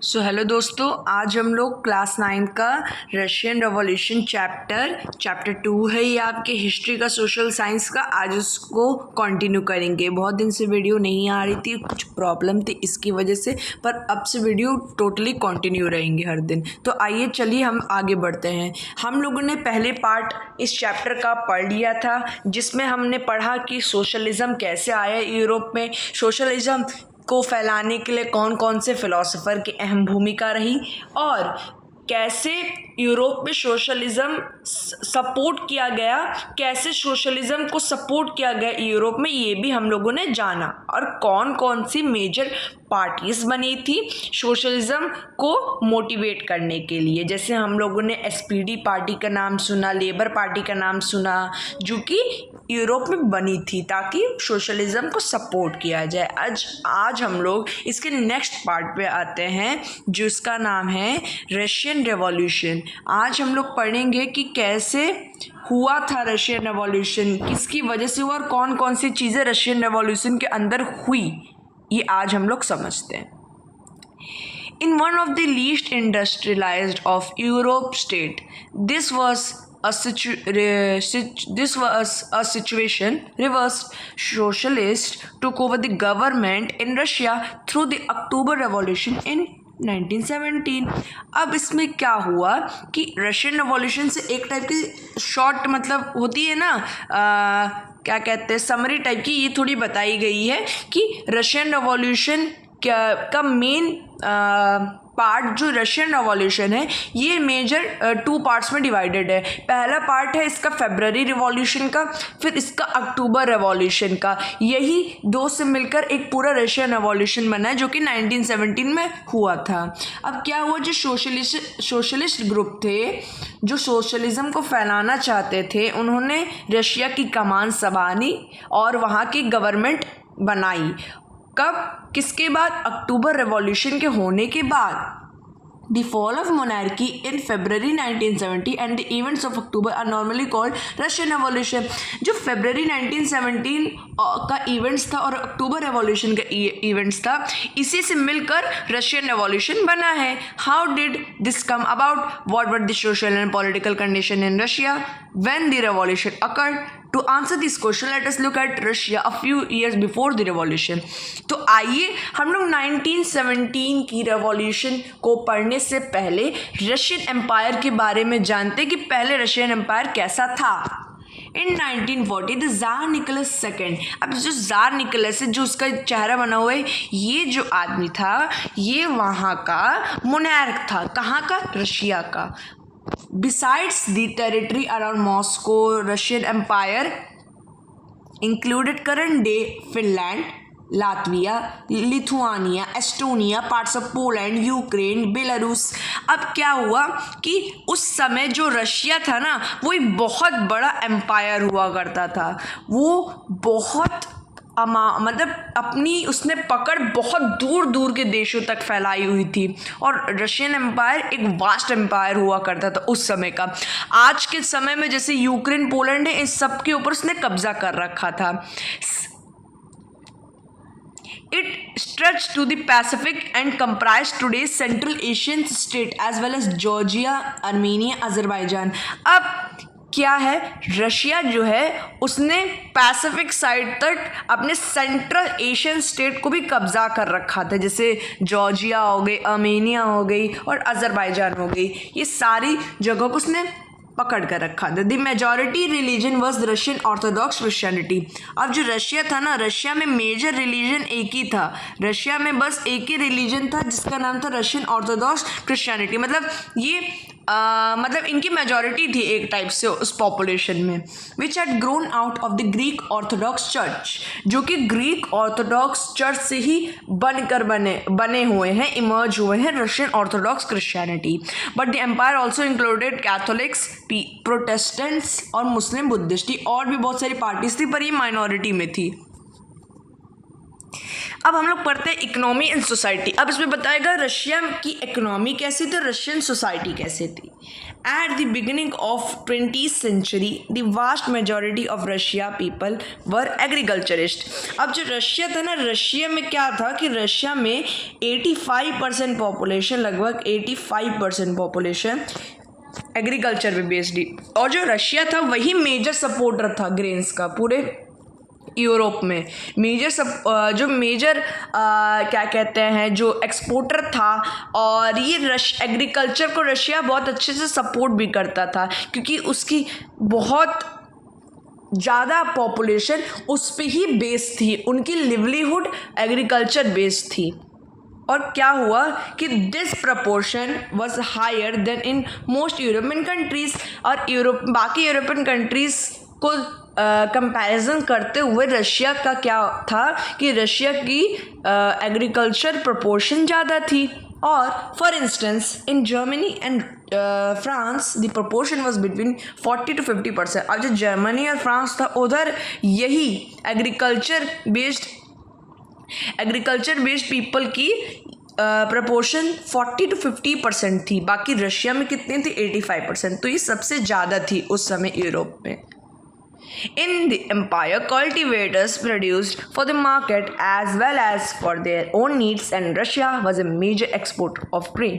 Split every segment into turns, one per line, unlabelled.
Hello दोस्तों, आज हम लोग क्लास 9 का रशियन रेवोल्यूशन चैप्टर 2 है। ये आपके हिस्ट्री का, सोशल साइंस का। आज उसको कंटिन्यू करेंगे। बहुत दिन से वीडियो नहीं आ रही थी, कुछ प्रॉब्लम थी इसकी वजह से, पर अब से वीडियो टोटली कंटिन्यू रहेंगे हर दिन। तो आइए चलिए हम आगे बढ़ते हैं। हम लोगों ने पहले पार्ट इस चैप्टर का पढ़ लिया था, जिसमें हमने पढ़ा कि सोशलिज्म कैसे आया यूरोप में, सोशलिज्म को फैलाने के लिए कौन कौन से फिलोसोफर की अहम भूमिका रही और कैसे यूरोप में सोशलिज्म सपोर्ट किया गया, कैसे सोशलिज्म को सपोर्ट किया गया यूरोप में, ये भी हम लोगों ने जाना। और कौन कौन सी मेजर पार्टीज बनी थी सोशलिज्म को मोटिवेट करने के लिए। जैसे हम लोगों ने एसपीडी पार्टी का नाम सुना, लेबर पार्टी का नाम सुना, जो कि यूरोप में बनी थी ताकि सोशलिज्म को सपोर्ट किया जाए। आज हम लोग इसके नेक्स्ट पार्ट पे आते हैं, जिसका नाम है रशियन रेवोल्यूशन। आज हम लोग पढ़ेंगे कि कैसे हुआ था रशियन रेवोल्यूशन, किसकी वजह से हुआ और कौन कौन सी चीज़ें रशियन रेवोल्यूशन के अंदर हुई, ये आज हम लोग समझते हैं। In one of the least industrialized of Europe state, this was a situation reversed. Socialists took over the government in Russia through the October Revolution in 1917। अब इसमें क्या हुआ कि रशियन रेवोल्यूशन से एक टाइप की शॉर्ट मतलब होती है ना, क्या कहते हैं, समरी टाइप की, ये थोड़ी बताई गई है कि रशियन रेवोल्यूशन का मेन पार्ट जो रशियन रेवोल्यूशन है, ये मेजर 2 पार्ट्स में डिवाइडेड है। पहला पार्ट है इसका फेब्रवरी रिवॉल्यूशन का, फिर इसका अक्टूबर रेवोल्यूशन का। यही दो से मिलकर एक पूरा रशियन रेवोल्यूशन बना है, जो कि 1917 में हुआ था। अब क्या हुआ, जो सोशलिस्ट ग्रुप थे जो सोशलिज्म को फैलाना चाहते थे, उन्होंने रशिया की कमान संभाली और वहाँ की गवर्नमेंट बनाई। कब, किसके बाद? अक्टूबर रेवोल्यूशन के होने के बाद। The fall of monarchy in February 1970 and the events of October are normally called Russian Revolution। जो फरवरी 1917 का इवेंट्स था और अक्टूबर रेवोल्यूशन का इवेंट्स था, इसी से मिलकर रशियन रेवोल्यूशन बना है। How did this come about? What were the social and political condition in Russia when the revolution occurred? To answer this question, let us look at Russia a few years before the revolution। तो आइए हम लोग 1917 की revolution को पढ़ने से पहले Russian empire के बारे में जानते कि पहले रशियन एम्पायर कैसा था। इन 1940 द ज़ार निकोलस सेकेंड, अब जो ज़ार निकोलस है, जो उसका चेहरा बना हुआ है, ये जो आदमी था, ये वहाँ का मोनार्क था। कहाँ का? रशिया का। Besides the territory around Moscow, Russian Empire included current-day Finland, Latvia, Lithuania, Estonia, parts of Poland, Ukraine, Belarus. अब क्या हुआ कि उस समय जो रशिया था ना, वो एक बहुत बड़ा एम्पायर हुआ करता था। वो बहुत मतलब अपनी उसने पकड़ बहुत दूर दूर के देशों तक फैलाई हुई थी, और रशियन एम्पायर एक वास्ट एम्पायर हुआ करता था उस समय का। आज के समय में जैसे यूक्रेन, पोलैंड है, इस सब के ऊपर उसने कब्जा कर रखा था। It stretched to the Pacific and comprised today's Central Asian state as well as Georgia, Armenia, Azerbaijan। अब क्या है, रशिया जो है उसने पैसिफिक साइड तक अपने सेंट्रल एशियन स्टेट को भी कब्जा कर रखा था, जैसे जॉर्जिया हो गई, आर्मेनिया हो गई और अज़रबैजान हो गई। ये सारी जगहों को उसने पकड़ कर रखा था। The majority religion was Russian Orthodox Christianity. अब जो रशिया था ना, रशिया में मेजर रिलीजन एक ही था। रशिया में बस एक ही रिलीजन था जिसका नाम था रशियन ऑर्थोडॉक्स क्रिश्चियनिटी। मतलब ये मतलब इनकी मेजॉरिटी थी एक टाइप से उस पॉपुलेशन में। Which had grown out of the Greek Orthodox church, जो कि ग्रीक ऑर्थोडॉक्स चर्च से ही बनकर बने हुए हैं, इमर्ज हुए हैं Russian Orthodox Christianity. But the empire also included Catholics, Protestants और मुस्लिम, बुद्धिस्ट। और भी बहुत सारी पार्टीज थी, पर ये माइनॉरिटी में थी। अब हम लोग पढ़ते हैं इकोनॉमी एंड सोसाइटी। अब इसमें बताएगा रशिया की इकोनॉमी कैसी थी, रशियन सोसाइटी कैसे थी। At the beginning of 20th century the vast majority of Russia people were agriculturist. अब जो रशिया था ना, रशिया में क्या था कि रशिया में 85% पॉपुलेशन, लगभग 85% पॉपुलेशन एग्रीकल्चर पे बेस्ड ही, और जो रशिया था वही मेजर सपोर्टर था ग्रेन्स का पूरे यूरोप में। जो मेजर क्या कहते हैं, जो एक्सपोर्टर था, और ये एग्रीकल्चर को रशिया बहुत अच्छे से सपोर्ट भी करता था क्योंकि उसकी बहुत ज़्यादा पॉपुलेशन उस पे ही बेस्ड थी, उनकी लिवलीहुड एग्रीकल्चर बेस्ड थी। और क्या हुआ कि this proportion was higher than in most European countries, और बाकी यूरोपियन कंट्रीज को कंपैरिजन करते हुए रशिया का क्या था कि रशिया की एग्रीकल्चर प्रपोर्शन ज़्यादा थी। और for instance in Germany and France the proportion was between 40 to 50%। अब जो जर्मनी और फ्रांस था उधर यही एग्रीकल्चर बेस्ड पीपल की प्रपोर्शन 40 to 50% थी, बाकी रशिया में कितनी थी, 85%। तो ये सबसे ज़्यादा थी उस समय यूरोप में। In the empire, cultivators produced for the market as well as for their own needs, and Russia was a major exporter of grain.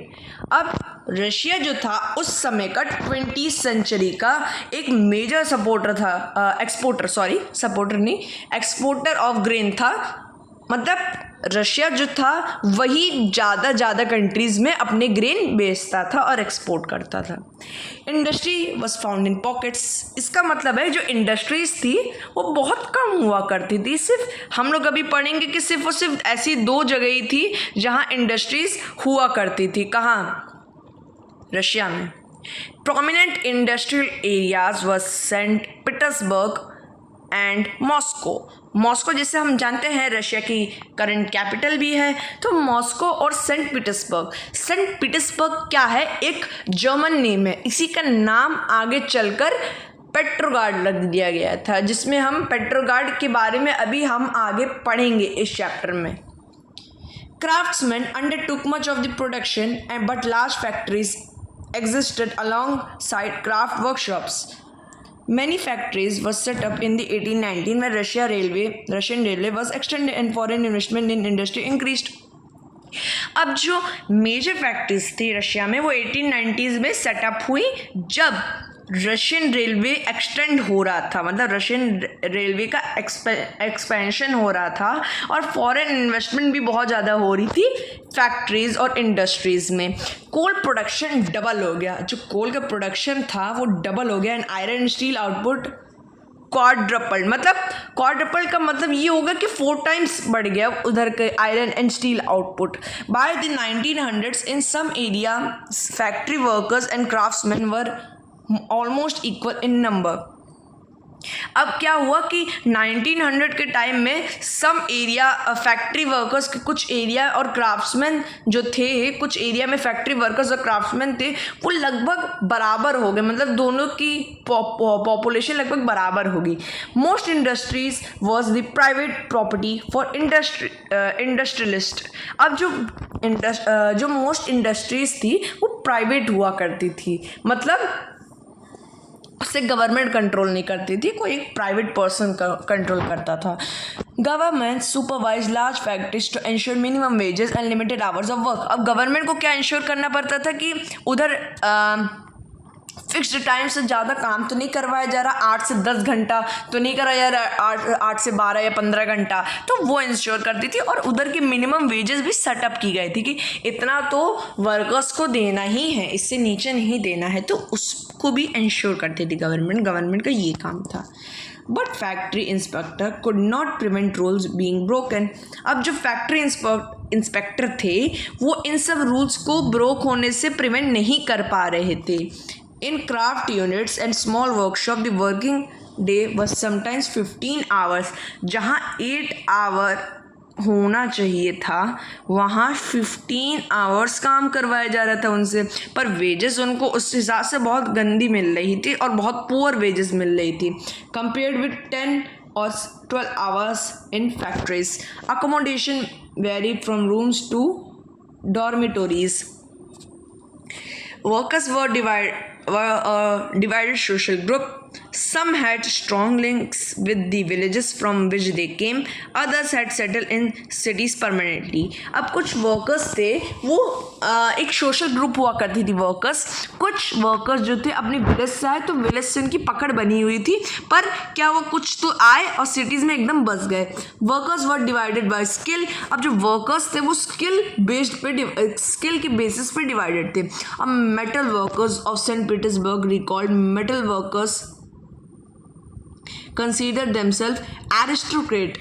अब रशिया जो था उस समय का 20th सेंचुरी का एक मेजर एक्सपोर्टर ऑफ ग्रेन था। मतलब रशिया जो था वही ज़्यादा कंट्रीज़ में अपने ग्रेन बेचता था और एक्सपोर्ट करता था। Industry was found in pockets. इसका मतलब है जो इंडस्ट्रीज़ थी वो बहुत कम हुआ करती थी। सिर्फ हम लोग अभी पढ़ेंगे कि सिर्फ और सिर्फ ऐसी 2 जगह ही थी जहाँ इंडस्ट्रीज़ हुआ करती थी। कहाँ? रशिया में। Prominent industrial areas was sent Petersburg and Moscow जिसे हम जानते हैं रशिया की करंट कैपिटल भी है। तो मॉस्को और सेंट पीटर्सबर्ग क्या है, एक जर्मन नेम है। इसी का नाम आगे चलकर पेट्रोगार्ड रख दिया गया था, जिसमें हम पेट्रोगार्ड के बारे में अभी हम आगे पढ़ेंगे इस चैप्टर में। Craftsmen undertook much of the production, but large factories existed alongside craft workshops. Many factories were set up in the 1819 when Russian railway was extended and foreign investment in industry increased. अब जो major factories थी Russia में वो 1890s में setup हुई जब Russian railway extend हो रहा था, मतलब रशियन रेलवे का एक्सपेंशन हो रहा था और फॉरेन इन्वेस्टमेंट भी बहुत ज़्यादा हो रही थी फैक्ट्रीज और इंडस्ट्रीज़ में। कोल प्रोडक्शन डबल हो गया, जो कोल का प्रोडक्शन था वो डबल हो गया and iron and steel output quadruple. मतलब क्वाड्रपल का मतलब ये होगा कि 4 times बढ़ गया उधर के iron and steel output. By the 1900s in some area factory workers and craftsman were almost equal in number. अब क्या हुआ कि 1900 के टाइम में सम एरिया फैक्ट्री वर्कर्स के कुछ एरिया और क्राफ्ट्समैन जो थे, कुछ एरिया में फैक्ट्री वर्कर्स और क्राफ्ट्समैन थे वो लगभग बराबर हो गए, मतलब दोनों की पॉपुलेशन लगभग बराबर होगी। Most industries was the private property for industrialist. अब जो मोस्ट इंडस्ट्रीज थी वो प्राइवेट हुआ करती थी, मतलब उससे गवर्नमेंट कंट्रोल नहीं करती थी, कोई एक प्राइवेट पर्सन कंट्रोल करता था। Government supervise large factories to ensure minimum wages and limited hours of work. अब गवर्नमेंट को क्या इंश्योर करना पड़ता था कि उधर फिक्स्ड टाइम से ज़्यादा काम तो नहीं करवाया जा रहा, 8 से 10 घंटा तो नहीं कराया जा रहा, 8 से 12 या 15 घंटा, तो वो इंश्योर करती थी। और उधर की मिनिमम वेजेस भी सेटअप की गई थी कि इतना तो वर्कर्स को देना ही है, इससे नीचे नहीं देना है, तो उसको भी इंश्योर करती थी गवर्नमेंट का ये काम था। But factory inspector could not prevent rules being broken. अब जो फैक्ट्री इंस्पेक्टर थे वो इन सब रूल्स को ब्रोक होने से प्रिवेंट नहीं कर पा रहे थे। In craft units and small workshop, the working day was sometimes 15 hours. जहाँ 8 hour होना चाहिए था वहाँ 15 hours काम करवाया जा रहा था उनसे, पर वेजेस उनको उस हिसाब से बहुत गंदी मिल रही थी और बहुत पुअर वेजेस मिल रही थी। Compared with 10 or 12 hours in factories. Accommodation varied from rooms to dormitories. Workers were divided social group. Some had strong links with the villages from which they came. Others had settled in cities permanently. अब कुछ workers थे वो एक social group हुआ करती थी workers. कुछ workers जो थे अपने विलेज से आए तो विलेज से उनकी पकड़ बनी हुई थी, पर क्या वो कुछ तो आए और सिटीज़ में एकदम बस गए. Workers were divided by skill. अब जो वर्कर्स थे वो स्किल के बेसिस पे डिवाइडेड थे. अब metal workers of Saint Petersburg recalled metal workers consider themselves aristocrat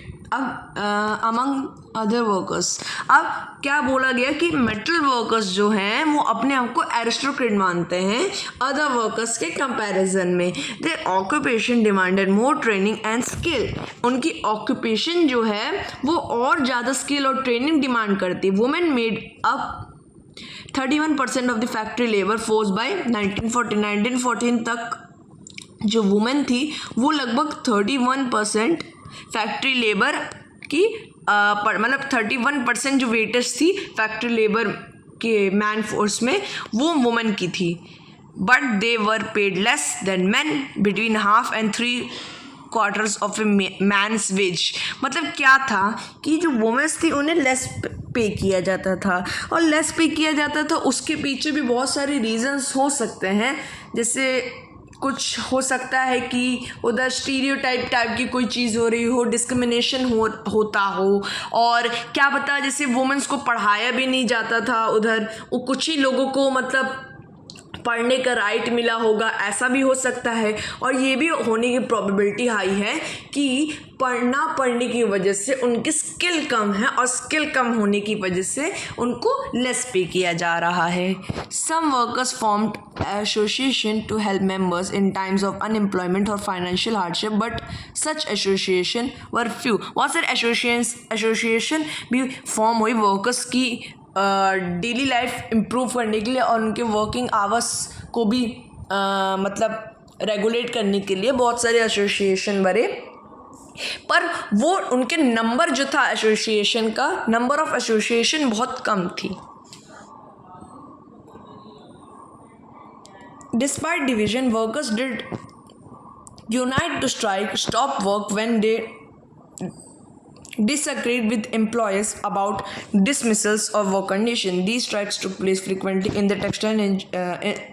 among other workers. अब क्या बोला गया कि मेटल वर्कर्स जो हैं वो अपने आप को एरिस्टोक्रेट मानते हैं अदर वर्कर्स के कंपैरिजन में. Their occupation demanded more training and skill. उनकी ऑक्यूपेशन जो है वो और ज़्यादा स्किल और ट्रेनिंग डिमांड करती. Women made up 31% of the factory labour force by 1914 तक जो वुमेन थी वो लगभग 31% फैक्ट्री लेबर की मतलब 31% जो वेटर्स थी फैक्ट्री लेबर के मैन फोर्स में वो वुमेन की थी. But they were paid less than man between half and 3/4 of a man's wage. मतलब क्या था कि जो वुमेन्स थी उन्हें लेस पे किया जाता था, और लेस पे किया जाता था उसके पीछे भी बहुत सारे रीजंस हो सकते हैं. जैसे कुछ हो सकता है कि उधर स्टीरियोटाइप टाइप की कोई चीज़ हो रही हो, डिस्क्रिमिनेशन होता हो, और क्या पता जैसे वुमेन्स को पढ़ाया भी नहीं जाता था उधर, वो कुछ ही लोगों को मतलब पढ़ने का राइट मिला होगा, ऐसा भी हो सकता है. और ये भी होने की प्रोबेबिलिटी हाई है कि पढ़ने की वजह से उनकी स्किल कम है और स्किल कम होने की वजह से उनको लेस पे किया जा रहा है. Some workers formed association to help members in times of unemployment और financial hardship, but such association were few. बहुत सारे एसोसिएशन भी फॉर्म हुई वर्कर्स की डेली लाइफ इम्प्रूव करने के लिए और उनके वर्किंग आवर्स को भी मतलब रेगुलेट करने के लिए बहुत सारे एसोसिएशन बने, पर वो उनके नंबर जो था एसोसिएशन का, नंबर ऑफ एसोसिएशन बहुत कम थी. Despite division workers did unite to strike stop work when they disagreed with employers about dismissals or work condition. These strikes took place frequently in the textile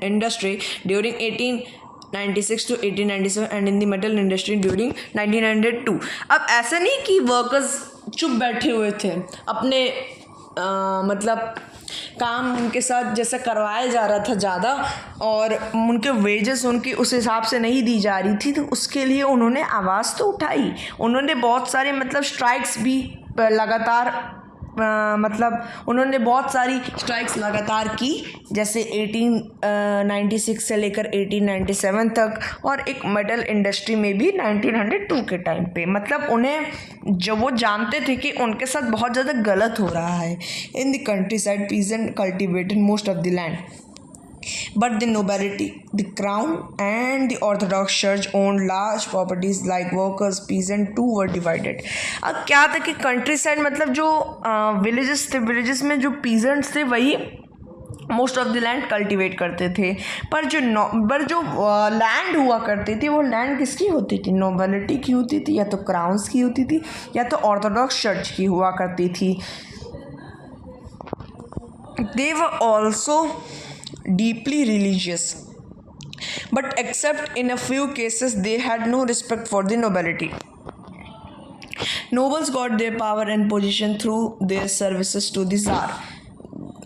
industry during 1896 to 1897 and in the metal industry during 1902. अब ऐसा नहीं कि workers चुप बैठे हुए थे, अपने मतलब काम उनके साथ जैसा करवाया जा रहा था ज़्यादा और उनके वेजेस उनकी उस हिसाब से नहीं दी जा रही थी, तो उसके लिए उन्होंने आवाज़ तो उठाई. उन्होंने बहुत सारे मतलब स्ट्राइक्स भी लगातार उन्होंने बहुत सारी स्ट्राइक्स लगातार की, जैसे 1896 से लेकर 1897 तक, और एक मेटल इंडस्ट्री में भी 1902 के टाइम पे. मतलब उन्हें जब वो जानते थे कि उनके साथ बहुत ज़्यादा गलत हो रहा है. In the country side peasant cultivated most of the land, but the nobility, the crown and the orthodox church owned large properties like workers, peasant too were divided. अब क्या था कि कंट्री साइड मतलब जो विलेजेस थे, villages में जो peasants थे वही most of the land cultivate करते थे, पर जो लैंड हुआ करती थी वो लैंड किसकी होती थी? नोबिलिटी की होती थी, या तो क्राउन्स की होती थी, या तो ऑर्थोडॉक्स चर्च की हुआ करती थी. They were also deeply religious, but except in a few cases they had no respect for the nobility. Nobles got their power and position through their services to the Tsar,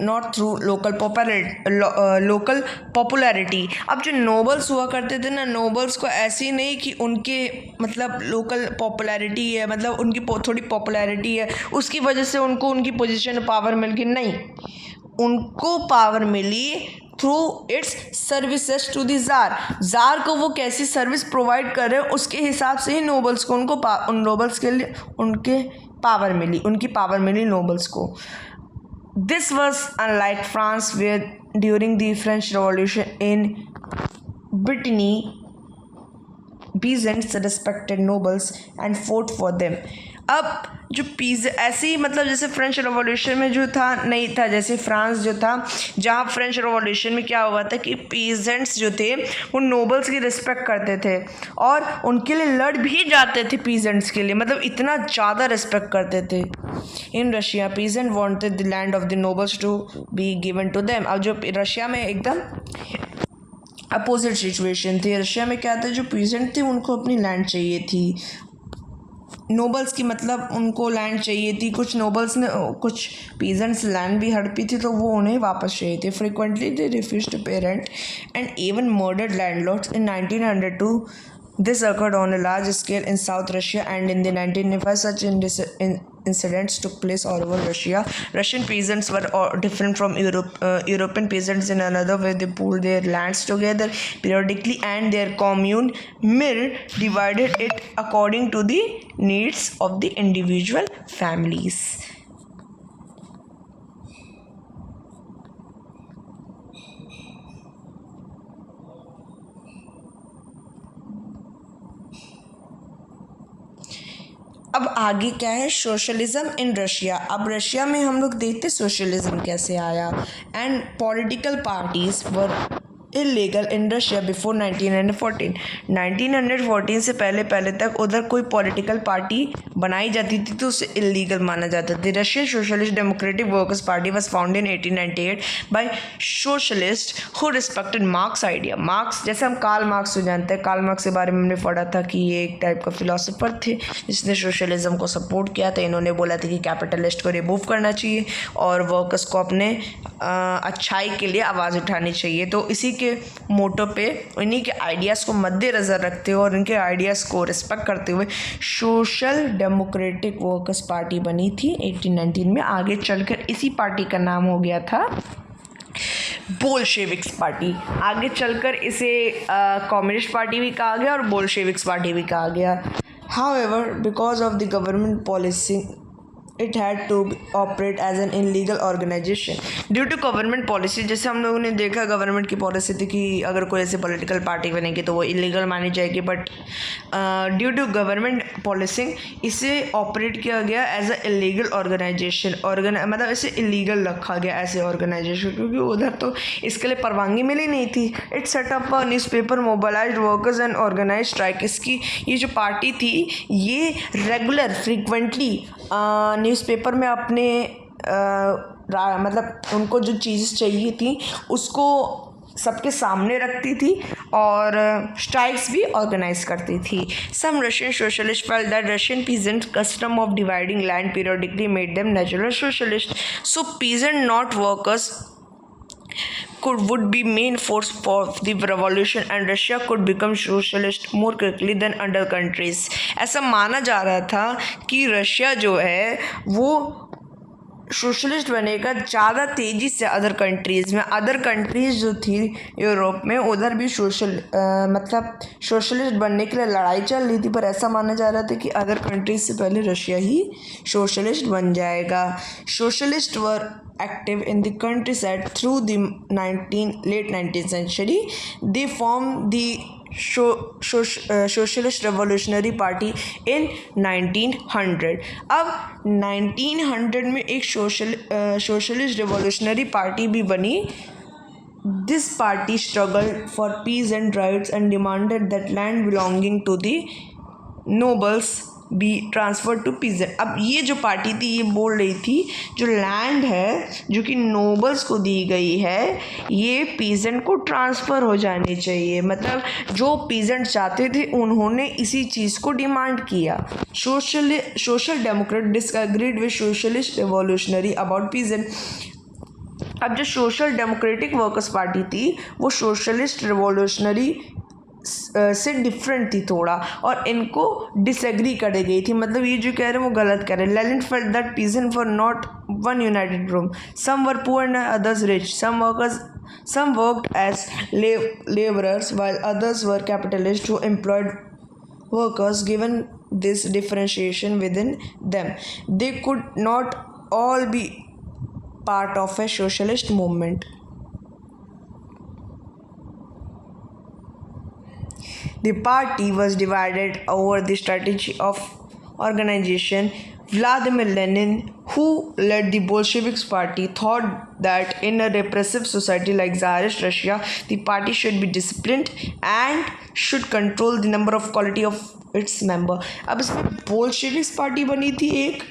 not through local popularity. अब जो nobles हुआ करते थे ना, nobles को ऐसी नहीं कि उनके मतलब लोकल पॉपुलैरिटी है, मतलब उनकी थोड़ी पॉपुलैरिटी है उसकी वजह से उनको उनकी पोजीशन पावर मिल गई. नहीं, उनको पावर मिली through its services to the tsar. Tsar को वो कैसी सर्विस प्रोवाइड कर रहे हैं उसके हिसाब से ही नोबल्स को उन नोबल्स के लिए उनकी पावर मिली नोबल्स को. This was unlike France, where during the French Revolution in Brittany peasants respected nobles and fought for them. अब जो ऐसे ही मतलब जैसे फ्रेंच रेवोल्यूशन में जो था नहीं था, जैसे फ्रांस जो था, जहाँ फ्रेंच रेवोल्यूशन में क्या हुआ था कि पीजेंट्स जो थे वो नोबल्स की रिस्पेक्ट करते थे और उनके लिए लड़ भी जाते थे पीजेंट्स के लिए, मतलब इतना ज़्यादा रिस्पेक्ट करते थे. In Russia peasant wanted the land of the nobles to be given to them. अब जो रशिया में एकदम अपोजिट सिचुएशन थी. रशिया में क्या था, जो पीजेंट थे उनको अपनी लैंड चाहिए थी, नोबल्स की मतलब उनको लैंड चाहिए थी. कुछ नोबल्स ने कुछ पीजेंट्स लैंड भी हड़पी थी तो वो उन्हें वापस चाहिए थे. फ्रिक्वेंटली दे रिफ्यूज टू पे rent and even murdered landlords. In 1902 this occurred on a large scale in South Russia, and in the 1995 such incidents took place all over Russia. Russian peasants were different from European peasants in another way. They pooled their lands together periodically, and their commune mir divided it according to the needs of the individual families. अब आगे क्या है, socialism in Russia. अब Russia में हम लोग देखते socialism कैसे आया. And political parties were illegal in Russia before 1914. 1914 से पहले तक उधर कोई पॉलिटिकल पार्टी बनाई जाती थी तो उसे इलीगल माना जाता था. Russian Socialist Democratic Workers Party was found in 1898 by socialist who respected Marx idea. Marx जैसे हम कार्ल मार्क्स को जानते हैं, कार्ल मार्क्स के बारे में हमने पढ़ा था कि ये एक टाइप का फिलोसोफर थे जिसने सोशलिज्म को सपोर्ट किया था. इन्होंने बोला था कि कैपिटलिस्ट को रिमूव करना चाहिए और वर्कर्स को अपने अच्छाई के लिए आवाज़ उठानी चाहिए. तो इसी के मोटो पे उन्हीं के आइडियाज़ को मद्देनज़र रखते हुए और उनके आइडियाज़ को रिस्पेक्ट करते हुए सोशल डेमोक्रेटिक वर्कर्स पार्टी बनी थी 1819 में. आगे चलकर इसी पार्टी का नाम हो गया था बोल्शेविक्स पार्टी. आगे चलकर इसे कम्युनिस्ट पार्टी भी कहा गया और बोल्शेविक्स पार्टी भी कहा गया. However, because of the government policy, it had to operate as an illegal organization. Due to government policy, जैसे हम लोगों ने देखा गवर्नमेंट की पॉलिसी थी कि अगर कोई ऐसी पॉलिटिकल पार्टी बनेगी तो वो इलीगल मानी जाएगी. But due to government policy इसे ऑपरेट किया गया एज अ इलीगल ऑर्गेनाइजेशन. मतलब इसे इलीगल रखा गया ऐसे ऑर्गेनाइजेशन क्योंकि उधर तो इसके लिए परवानगी मिली नहीं थी. It set up a newspaper, mobilise workers and organise strike. इसकी ये जो पार्टी थी ये रेगुलर फ्रीक्वेंटली न्यूज़पेपर में अपने मतलब उनको जो चीज़ें चाहिए थी उसको सबके सामने रखती थी और स्ट्राइक्स भी ऑर्गेनाइज करती थी. Some Russian socialist felt that Russian peasant custom of dividing land periodically made them natural socialist. So peasant not workers would be main force for the revolution and Russia could become socialist more quickly than other countries. ऐसा माना जा रहा था कि Russia जो है वो socialist बनेगा ज़्यादा तेज़ी से अदर कंट्रीज़ में. अदर कंट्रीज़ जो थी यूरोप में उधर भी मतलब सोशलिस्ट बनने के लिए लड़ाई चल रही थी, पर ऐसा माना जा रहा था कि अदर कंट्रीज से पहले रशिया ही सोशलिस्ट बन जाएगा. Socialist were active in the countryside through the late 19th century. They formed the Socialist Revolutionary Party in 1900. अब 1900 में एक Socialist Revolutionary Party भी बनी. This party struggled for peace and rights and demanded that land belonging to the nobles be transfer to peasant. अब ये जो party थी ये बोल रही थी जो लैंड है जो कि नोबल्स को दी गई है ये पीजेंट को ट्रांसफ़र हो जानी चाहिए. मतलब जो पीजेंट चाहते थे उन्होंने इसी चीज़ को डिमांड किया. Social Democrat disagreed with socialist revolutionary about peasant. अब जो सोशल डेमोक्रेटिक वर्कर्स पार्टी थी वो सोशलिस्ट रिवॉल्यूशनरी से डिफरेंट थी थोड़ा और इनको डिसएग्री कर गई थी. मतलब ये जो कह रहे हैं वो गलत कह रहे हैं. Lenin felt that peasant were not one united group. Some were poor and others rich. Some worked as laborers while others were capitalists who employed workers. Given this differentiation within them, they could not all be part of a socialist movement. the party was divided over the strategy of organization. Vladimir Lenin, who led the Bolshevik party, thought that in a repressive society like Tsarist Russia, the party should be disciplined and should control the number of quality of its member. अब इसमें Bolsheviks party बनी थी एक,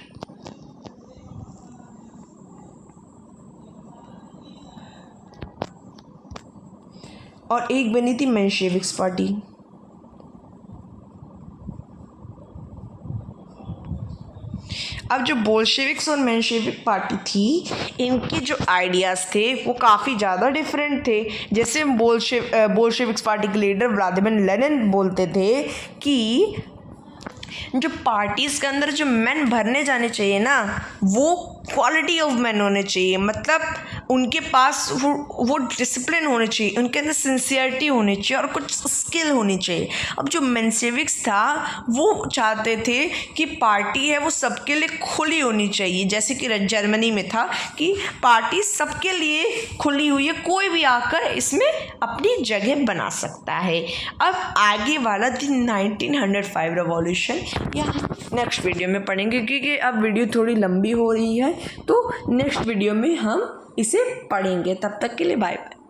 और एक बनी थी मेंशेविक्स party. अब जो बोल्शेविक्स और मेंशेविक पार्टी थी, इनके जो आइडियाज़ थे वो काफ़ी ज़्यादा डिफरेंट थे। जैसे बोल्शेविक्स पार्टी के लीडर व्लादिमीर लेनिन बोलते थे कि जो पार्टीज़ के अंदर जो मैन भरने जाने चाहिए ना, वो क्वालिटी ऑफ मैन होने चाहिए, मतलब उनके पास वो डिसिप्लिन होने चाहिए, उनके अंदर सिंसियरिटी होनी चाहिए और कुछ स्किल होनी चाहिए। अब जो मेंशेविक्स था वो चाहते थे कि पार्टी है वो सबके लिए खुली होनी चाहिए, जैसे कि जर्मनी में था कि पार्टी सबके लिए खुली हुई है, कोई भी आकर इसमें अपनी जगह बना सकता है। अब आगे वाला 1905 रेवोल्यूशन या नेक्स्ट वीडियो में पढ़ेंगे, क्योंकि अब वीडियो थोड़ी लंबी हो रही है, तो नेक्स्ट वीडियो में हम इसे पढ़ेंगे। तब तक के लिए बाय बाय।